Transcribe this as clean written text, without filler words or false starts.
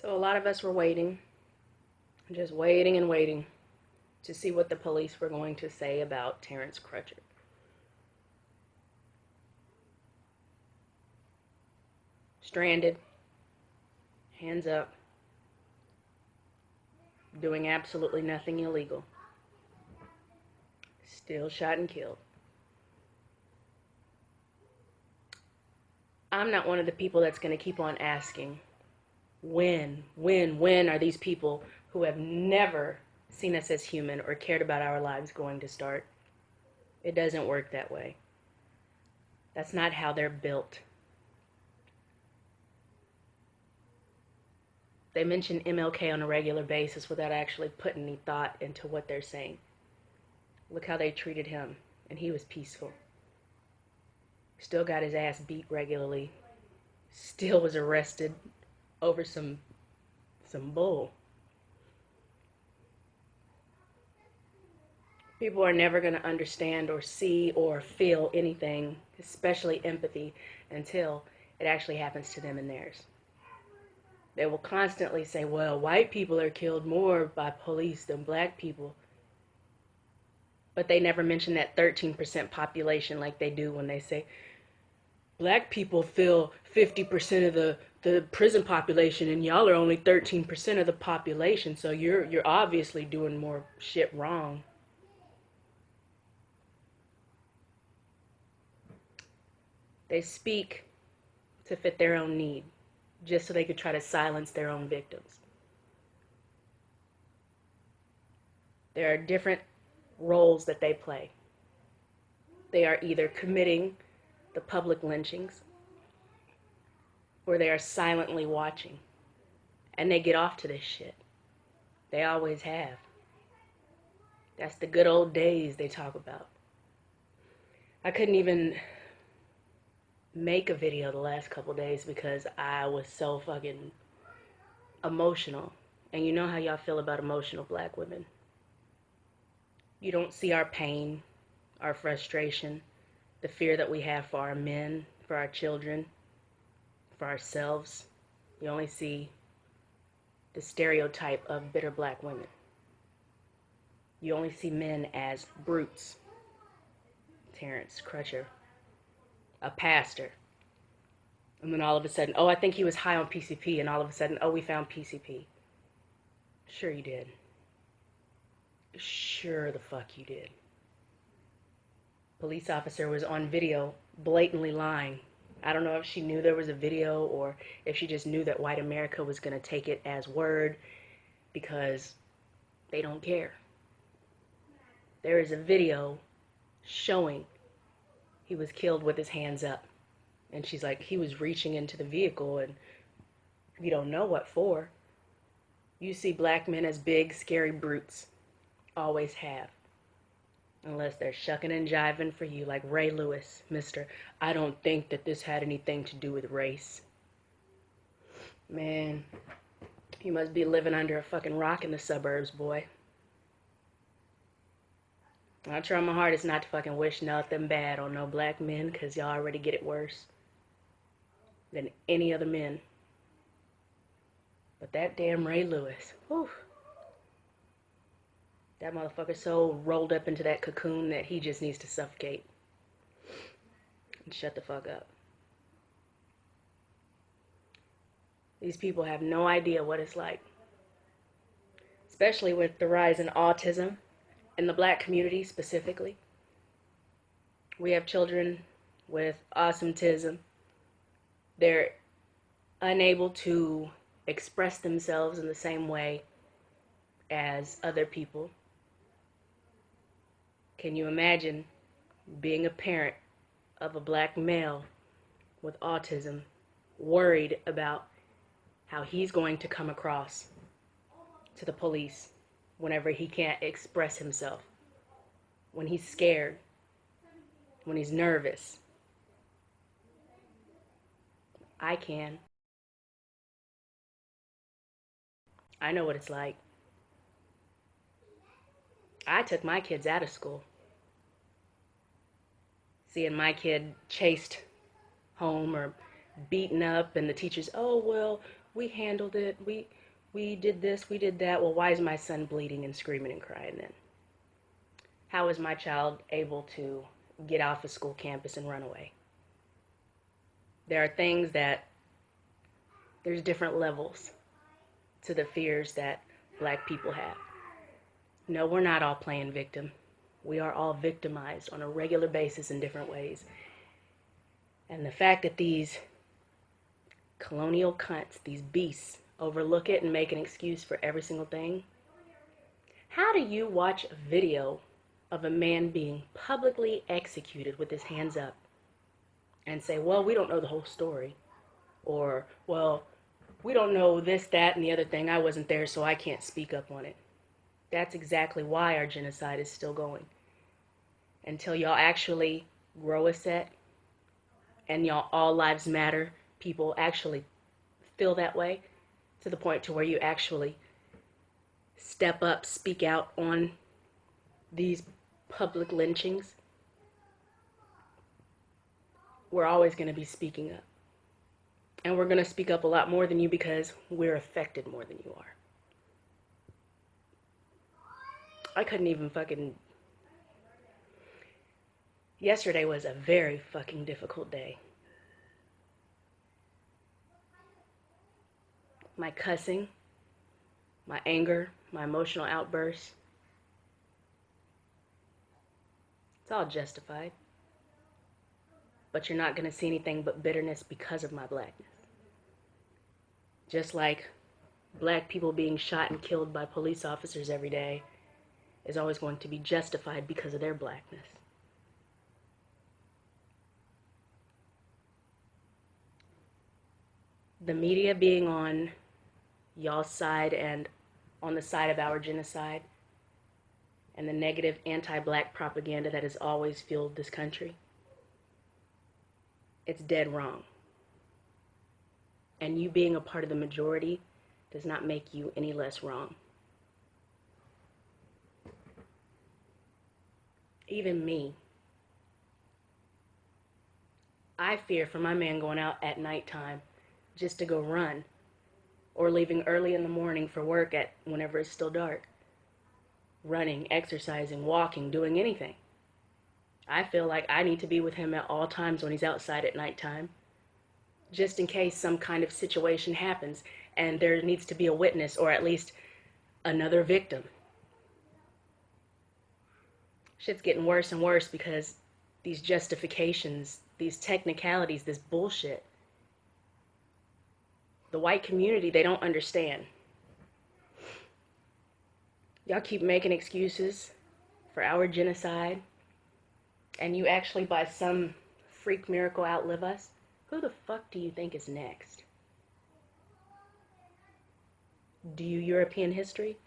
So a lot of us were waiting, just waiting and waiting to see what the police were going to say about Terrance Crutcher. Stranded, hands up, doing absolutely nothing illegal. Still shot and killed. I'm not one of the people that's going to keep on asking, when are these people who have never seen us as human or cared about our lives going to start? It doesn't work that way. That's not how they're built. They mention MLK on a regular basis without actually putting any thought into what they're saying. Look how they treated him, and he was peaceful. Still got his ass beat regularly. Still was arrested over some bull. People are never going to understand or see or feel anything, especially empathy, until it actually happens to them and theirs. They will constantly say, well, white people are killed more by police than black people. But they never mention that 13% population like they do when they say, black people fill 50% of the prison population and y'all are only 13% of the population, so you're obviously doing more shit wrong. They speak to fit their own need, just so they could try to silence their own victims. There are different roles that they play. They are either committing the public lynchings or they are silently watching. And they get off to this shit. They always have. That's the good old days they talk about. I couldn't even make a video the last couple days because I was so fucking emotional. And you know how y'all feel about emotional black women. You don't see our pain, our frustration, the fear that we have for our men, for our children, for ourselves. You only see the stereotype of bitter black women. You only see men as brutes. Terrance Crutcher, a pastor. And then all of a sudden, oh, I think he was high on PCP, and all of a sudden, oh, we found PCP. Sure you did. Sure the fuck you did. Police officer was on video blatantly lying. I don't know if she knew there was a video or if she just knew that white America was going to take it as word because they don't care. There is a video showing he was killed with his hands up. And she's like, he was reaching into the vehicle and you don't know what for. You see black men as big, scary brutes. Always have. Unless they're shucking and jiving for you like Ray Lewis, Mr. I don't think that this had anything to do with race. Man, you must be living under a fucking rock in the suburbs, boy. I try my hardest not to fucking wish nothing bad on no black men because y'all already get it worse than any other men. But that damn Ray Lewis, whew. That motherfucker's so rolled up into that cocoon that he just needs to suffocate. And shut the fuck up. These people have no idea what it's like. Especially with the rise in autism in the black community specifically. We have children with awesometism. They're unable to express themselves in the same way as other people. Can you imagine being a parent of a black male with autism, worried about how he's going to come across to the police whenever he can't express himself, when he's scared, when he's nervous? I can. I know what it's like. I took my kids out of school. Seeing my kid chased home or beaten up and the teachers, oh, well, we handled it. We did this, we did that. Well, why is my son bleeding and screaming and crying then? How is my child able to get off a school campus and run away? There are things that, there's different levels to the fears that black people have. No, we're not all playing victim. We are all victimized on a regular basis in different ways. And the fact that these colonial cunts, these beasts, overlook it and make an excuse for every single thing. How do you watch a video of a man being publicly executed with his hands up and say, well, we don't know the whole story? Or, well, we don't know this, that, and the other thing. I wasn't there, so I can't speak up on it. That's exactly why our genocide is still going. Until y'all actually grow a set and y'all all lives matter, people actually feel that way to the point to where you actually step up, speak out on these public lynchings, we're always going to be speaking up. And we're going to speak up a lot more than you because we're affected more than you are. I couldn't even fucking... Yesterday was a very fucking difficult day. My cussing, my anger, my emotional outbursts, it's all justified. But you're not going to see anything but bitterness because of my blackness. Just like black people being shot and killed by police officers every day is always going to be justified because of their blackness. The media being on y'all's side and on the side of our genocide and the negative anti-black propaganda that has always fueled this country, it's dead wrong. And you being a part of the majority does not make you any less wrong. Even me, I fear for my man going out at nighttime just to go run, or leaving early in the morning for work at whenever it's still dark. Running, exercising, walking, doing anything. I feel like I need to be with him at all times when he's outside at nighttime, just in case some kind of situation happens and there needs to be a witness or at least another victim. Shit's getting worse and worse because these justifications, these technicalities, this bullshit. The white community, they don't understand. Y'all keep making excuses for our genocide, and you actually, by some freak miracle, outlive us. Who the fuck do you think is next? Do you European history?